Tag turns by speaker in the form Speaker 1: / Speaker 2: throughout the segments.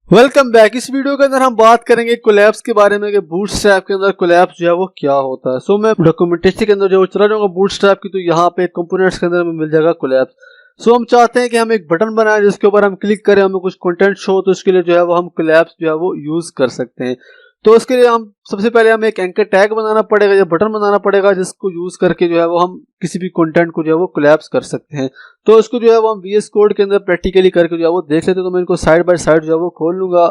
Speaker 1: Welcome back. इस video के अंदर हम बात करेंगे कोलैप्स के बारे में कि बूटस्ट्रैप के अंदर कोलैप्स जो है वो क्या होता है। सो मैं डॉक्यूमेंटेशन के अंदर जो चला जाऊंगा बूटस्ट्रैप की, तो यहाँ पे कंपोनेंट्स के अंदर हमें मिल जाएगा कोलैप्स। सो हम चाहते हैं कि हम एक बटन बनाएं जिसके ऊपर हम क्लिक करें, हमें कुछ कंटेंट शो, तो इसके लिए जो है वो हम कोलैप्स जो है वो यूज कर सकते हैं। तो इसके लिए हम सबसे पहले हमें एक एंकर टैग बनाना पड़ेगा या बटन बनाना पड़ेगा जिसको यूज करके जो है वो हम किसी भी कंटेंट को जो है वो कोलैप्स कर सकते हैं। तो इसको जो है वो हम VS कोड के अंदर प्रैक्टिकली करके जो है वो देख लेते हैं। तो मैं इनको साइड बाय साइड जो है वो खोल लूंगा,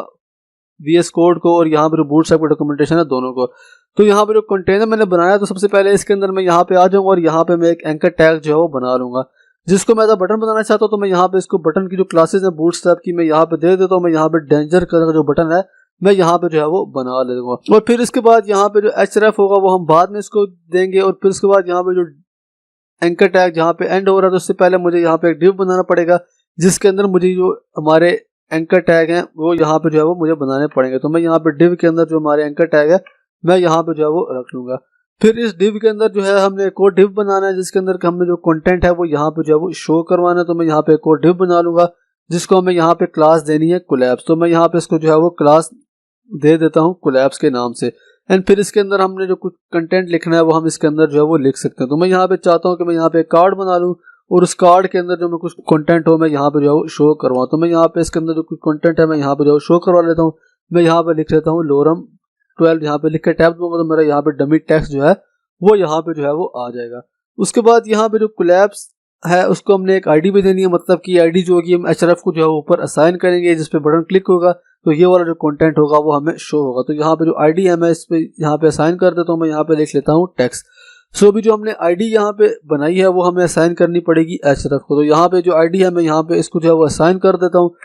Speaker 1: VS कोड को और यहाँ पर बूटस्ट्रैप का डॉक्यूमेंटेशन है दोनों को। तो यहाँ पे जो कंटेनर मैंने बनाया, तो सबसे पहले इसके अंदर मैं यहाँ पे आ जाऊंगा और यहाँ पे मैं एक एंकर टैग जो है वो बना लूंगा जिसको मैं बटन बनाना चाहता हूँ। तो मैं यहाँ पे इसको बटन की जो क्लासेस है बूटस्ट्रैप की मैं यहाँ पे दे देता हूँ। मैं यहाँ पे डेंजर कलर का जो बटन है मैं यहाँ पे जो है वो बना ले दूंगा। और फिर इसके बाद यहाँ पे जो href होगा वो हम बाद में इसको देंगे। और फिर उसके बाद यहाँ पे जो एंकर टैग जहाँ पे एंड हो रहा है, तो उससे पहले मुझे यहाँ पे एक डिव बनाना पड़ेगा जिसके अंदर मुझे जो हमारे एंकर टैग हैं वो यहाँ पे जो है वो मुझे बनाने पड़ेंगे। तो मैं यहाँ पे डिव के अंदर जो हमारे एंकर टैग है मैं यहाँ पे जो है वो रख लूंगा। फिर इस डिव के अंदर जो है हमने एक और डिव बनाना है जिसके अंदर हमें जो कंटेंट है वो यहाँ पे जो है वो शो करवाना है। तो मैं यहाँ पे एक और डिव बना लूंगा जिसको हमें यहाँ पे क्लास देनी है कोलैप्स। तो मैं यहाँ पे इसको जो है वो क्लास दे देता हूँ कोलैप्स के नाम से। एंड फिर इसके अंदर हमने जो कुछ कंटेंट लिखना है वो हम इसके अंदर जो है वो लिख सकते हैं। तो मैं यहाँ पे चाहता हूँ कि मैं यहाँ पे एक कार्ड बना लूँ और उस कार्ड के अंदर जो मैं कुछ कंटेंट हो मैं यहाँ पे जो है शो करवाऊँ। तो मैं यहाँ पे इसके अंदर जो कुछ कंटेंट है मैं यहाँ पे जो शो करवा लेता हूँ। मैं यहाँ पे लिख लेता हूँ लोरम 12, यहाँ पे लिख के टैब दूंगा तो मेरा यहाँ पे डमी टेक्स्ट जो है वो यहाँ पे जो है वो आ जाएगा। उसके बाद यहाँ पे जो कोलैप्स है उसको हमने एक ID भी देनी है, मतलब कि ID जो होगी हम href को जो है ऊपर असाइन करेंगे। जिस पे बटन क्लिक होगा तो ये वाला जो कंटेंट होगा वो हमें शो होगा। तो यहाँ पे जो ID है मैं इस पे यहाँ पे असाइन कर देता हूँ। मैं यहाँ पे लिख लेता हूँ टेक्स्ट। सो अभी जो हमने ID यहाँ पे बनाई है वो हमें असाइन करनी पड़ेगी href को। तो यहाँ पे जो ID है मैं यहाँ पे इसको जो है वो असाइन कर देता हूँ।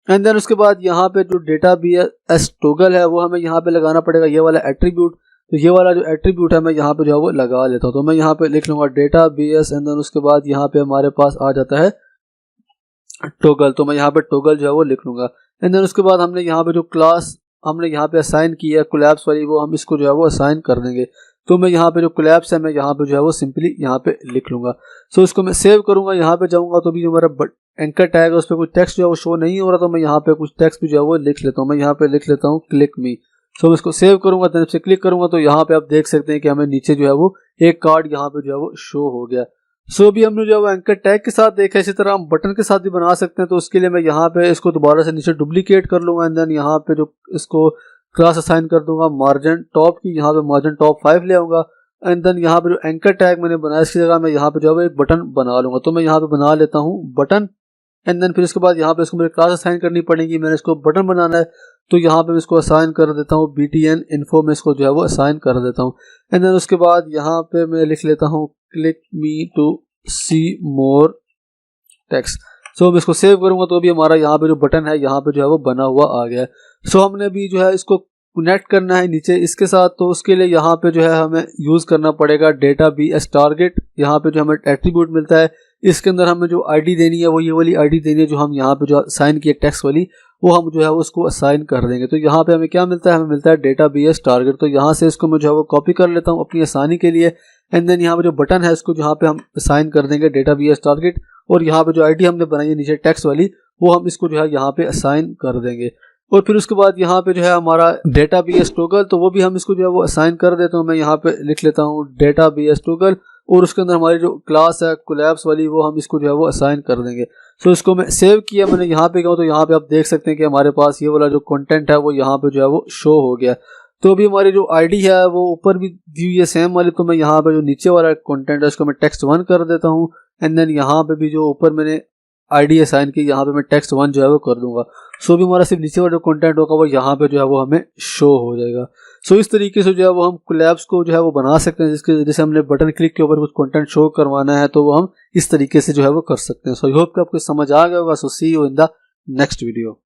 Speaker 1: एंड देन उसके बाद यहाँ पे जो डेटा BS टॉगल है वो हमें यहाँ पे लगाना पड़ेगा, ये वाला एट्रीब्यूट। तो ये वाला जो एट्रीब्यूट है मैं यहाँ पे जो है वो लगा लेता हूँ। तो मैं यहाँ पे लिख लूंगा डेटा BS एंड देन उसके बाद यहाँ पे हमारे पास आ जाता है टॉगल। तो मैं यहाँ पे टॉगल जो है वो लिख लूंगा। एंड देन उसके बाद हमने यहाँ पे जो क्लास हमने यहाँ पे असाइन की है कोलैप्स वाली वो हम इसको जो है वो असाइन कर देंगे। तो मैं यहाँ पे जो कोलैप्स है मैं यहाँ पे जो है वो सिंपली यहाँ पे लिख लूंगा। सो इसको मैं सेव करूंगा, यहाँ पे जाऊंगा तो भी जो मेरा एंकर टैग है उस पर कुछ टेक्स्ट जो है वो शो नहीं हो रहा। तो मैं यहाँ पे कुछ टेक्स्ट भी जो है वो लिख लेता हूँ। मैं यहाँ पे लिख लेता हूँ क्लिक मी। सो मैं इसको सेव करूंगा, देन से क्लिक करूंगा तो यहाँ पे आप देख सकते हैं कि हमें नीचे जो है वो एक कार्ड यहाँ पे जो है वो शो हो गया। सो अभी हमने जो है वो एंकर टैग के साथ देखा, इसी तरह हम बटन के साथ भी बना सकते हैं। तो उसके लिए मैं यहाँ पे इसको दोबारा से नीचे डुप्लीकेट कर लूंगा एंड देन यहाँ पे जो इसको क्लास असाइन कर दूंगा मार्जिन टॉप की, यहाँ पे मार्जिन टॉप 5 ले आऊंगा। एंड देन यहाँ पे जो एंकर टैग मैंने बनाया इसकी जगह मैं यहाँ पे जो है एक बटन बना लूंगा। तो मैं यहाँ पे बना लेता हूँ बटन। एंड देन फिर उसके बाद यहाँ पे इसको मेरे क्लास असाइन करनी पड़ेगी। मैंने इसको बटन बनाना है तो यहाँ पे मैं इसको असाइन कर देता हूँ BTN इन्फो में इसको जो है वो असाइन कर देता हूँ। एंड देन उसके बाद यहाँ पे मैं लिख लेता हूँ click me to see more text. So मैं इसको सेव करूंगा तो अभी हमारा यहाँ पे जो बटन है यहाँ पे जो है वो बना हुआ आ गया है। सो हमने भी जो है इसको कनेक्ट करना है नीचे इसके साथ। तो उसके लिए यहाँ पे जो है हमें यूज करना पड़ेगा डेटा BS टारगेट। यहाँ पे जो हमें एट्रीब्यूट मिलता है इसके अंदर हमें जो ID देनी है वो ये वाली ID देनी है जो हम यहाँ पे जो असाइन किए टेक्स्ट वाली, वो हम जो है उसको असाइन कर देंगे। तो यहाँ पे हमें क्या मिलता है, हमें मिलता है डेटा BS टारगेट। तो यहाँ से इसको मैं जो है वो कॉपी कर लेता हूँ अपनी आसानी के लिए। एंड देन यहाँ पे जो बटन है इसको जहाँ पे हम असाइन कर देंगे डेटा BS टारगेट, और यहाँ पे जो ID हमने बनाई है नीचे टेक्स्ट वाली वो हम इसको जो है यहाँ पे असाइन कर देंगे। और फिर उसके बाद यहाँ पे जो है हमारा डेटा BS टॉगल, तो वो भी हम इसको जो है वो असाइन कर देते हैं। मैं यहाँ पे लिख लेता हूँ डेटा BS टॉगल और उसके अंदर हमारी जो क्लास है कोलैप्स वाली वो हम इसको जो है वो असाइन कर देंगे। सो इसको मैं सेव किया, मैंने यहाँ पे गया तो यहाँ पे आप देख सकते हैं कि हमारे पास ये वाला जो कंटेंट है वो यहाँ पे जो है वो शो हो गया। तो अभी हमारी जो ID है वो ऊपर भी दी हुई है सेम वाली। तो मैं यहाँ पे जो नीचे वाला कंटेंट है उसको मैं टेक्स्ट 1 कर देता हूँ। एंड देन यहाँ पे भी जो ऊपर मैंने ID असाइन की यहाँ पे मैं टेक्स्ट 1 जो है वो कर दूंगा। सो भी हमारा सिर्फ नीचे वाला जो कंटेंट होगा वो यहाँ पे जो है वो हमें शो हो जाएगा। सो इस तरीके से जो है वो हम कोलैप्स को जो है वो बना सकते हैं, जिसके जैसे हमने बटन क्लिक के ऊपर कुछ कंटेंट शो करवाना है तो वो हम इस तरीके से जो है वो कर सकते हैं। सो आई होप कि आपको समझ आ गया होगा। So see you in the next video.